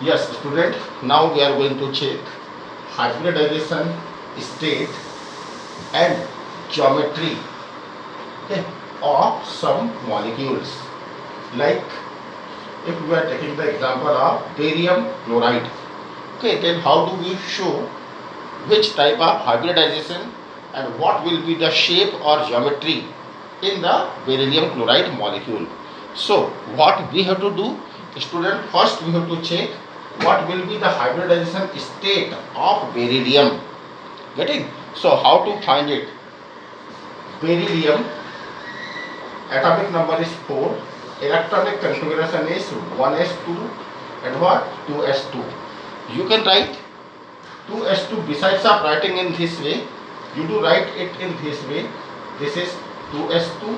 Yes, student. Now we are going to check hybridization state and geometry, okay, of some molecules. Like if we are taking the example of barium chloride, okay, then how do we show which type of hybridization and what will be the shape or geometry in the beryllium chloride molecule. So what we have to do, student, first we have to check what will be the hybridization state of beryllium. Getting? So how to find it? Beryllium atomic number is 4, electronic configuration is 1s2 and what? 2s2. You can write 2s2 besides of writing in this way, you do write it in this way. This is 2s2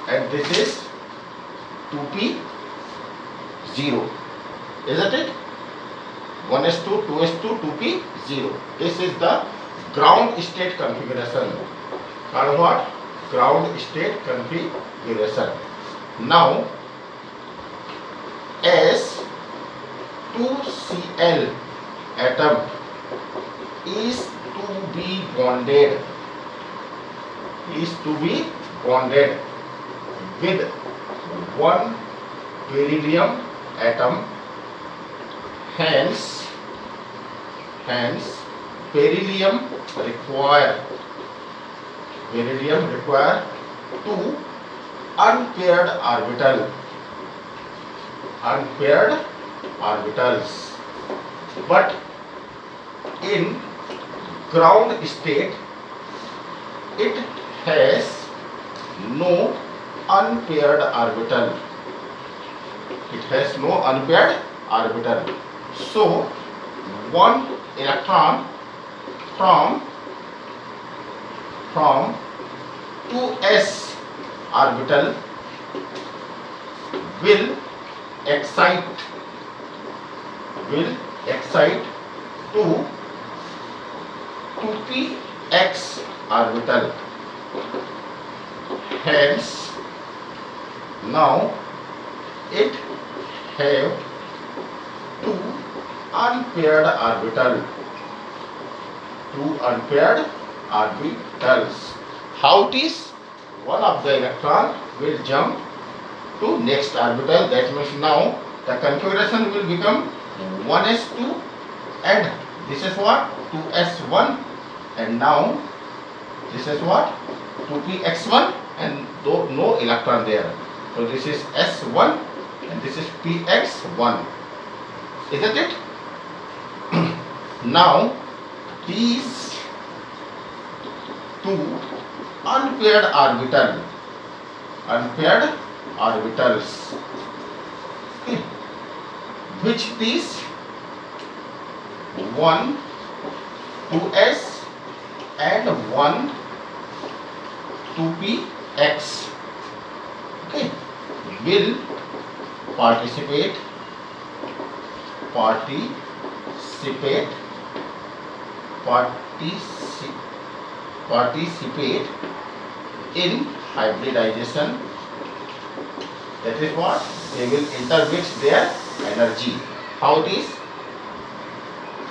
and this is 2p0. Isn't it? 1s2, 2s2, 2p0. This is the ground state configuration. Called what? Ground state configuration. Now, as 2Cl atom is to be bonded with one beryllium atom, hence beryllium require two unpaired orbitals, but in ground state it has no unpaired orbital. So one electron from 2s orbital will excite to 2px orbital. Hence, now it have two unpaired orbitals. How it is? One of the electron will jump to next orbital. That means now the configuration will become 1s2 and this is what? 2s1, and now this is what? 2px1 and no electron there. So this is s1 and this is px1. Isn't it? Now these two unpaired orbitals, okay, which these one 2s and one 2px, okay, will participate in hybridization. That is what? They will intermix their energy. How it is?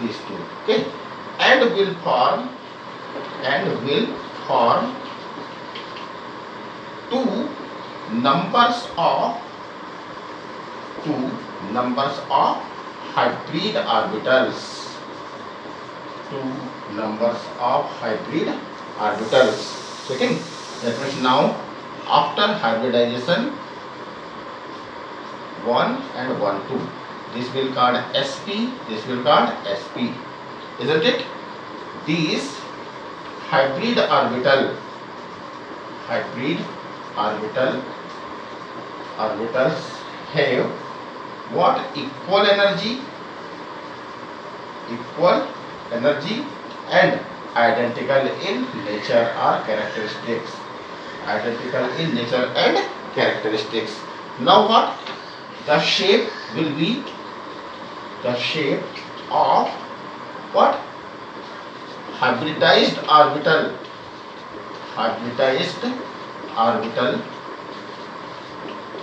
These two, okay, and will form two numbers of hybrid orbitals. Second, that means now after hybridization 1 and 1 2, this will called sp, this will called sp, isn't it? These hybrid orbitals have what? Equal energy and identical in nature or characteristics. Now what? The shape will be the shape of what? Hybridized orbital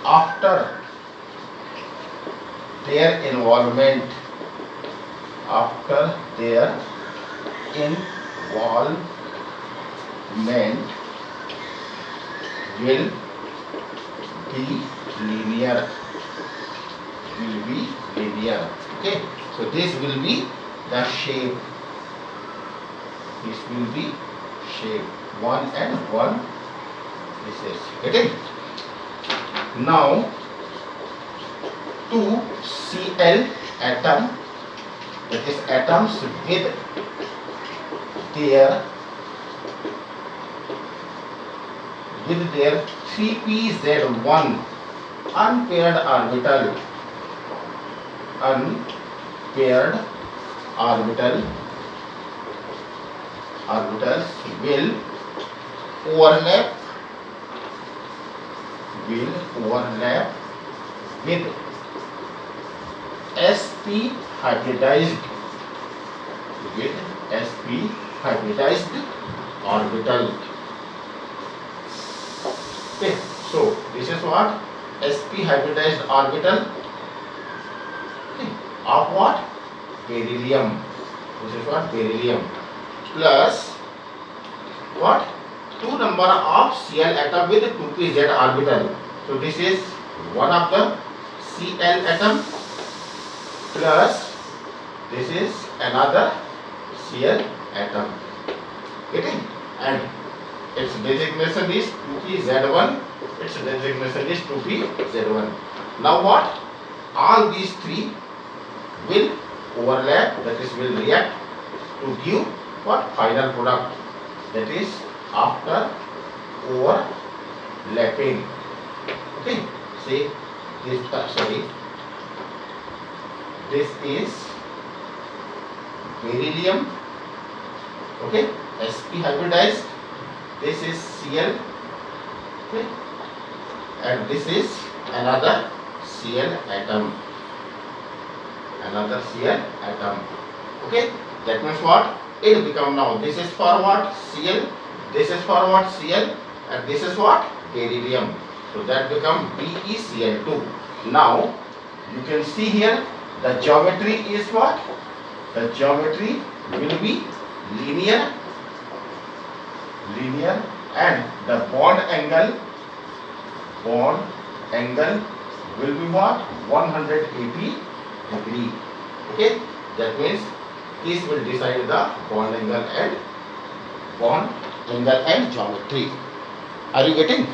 after their involvement, after their involvement will be linear, will be linear. Okay, so this will be the shape, this will be shape 1 and 1, this is getting. Now 2 Cl atom, that is atoms with their 3pz1 unpaired orbital, unpaired orbitals will overlap with sp hybridized, orbital. Okay, so this is what sp hybridized orbital, okay, of what? Beryllium. This is what? Beryllium. Plus what? 2 number of Cl atom with 2pz orbital. So this is one of the Cl atom plus this is another Cl atom. Getting? And its designation is 2pz1. Its designation is 2pz1. Now what? All these three will overlap, that is will react to give what? Final product, that is after overlapping. Okay, say this, this is beryllium, okay, sp hybridized, this is Cl, okay, and this is another Cl atom, okay. That means what? It become now, this is for what? Cl, this is for what? Cl, and this is what? Beryllium. So that become BeCl2. Now you can see here the geometry is what? The geometry will be linear, and the bond angle will be what? 180 degree. Okay, that means this will decide the bond angle and geometry. Are you getting?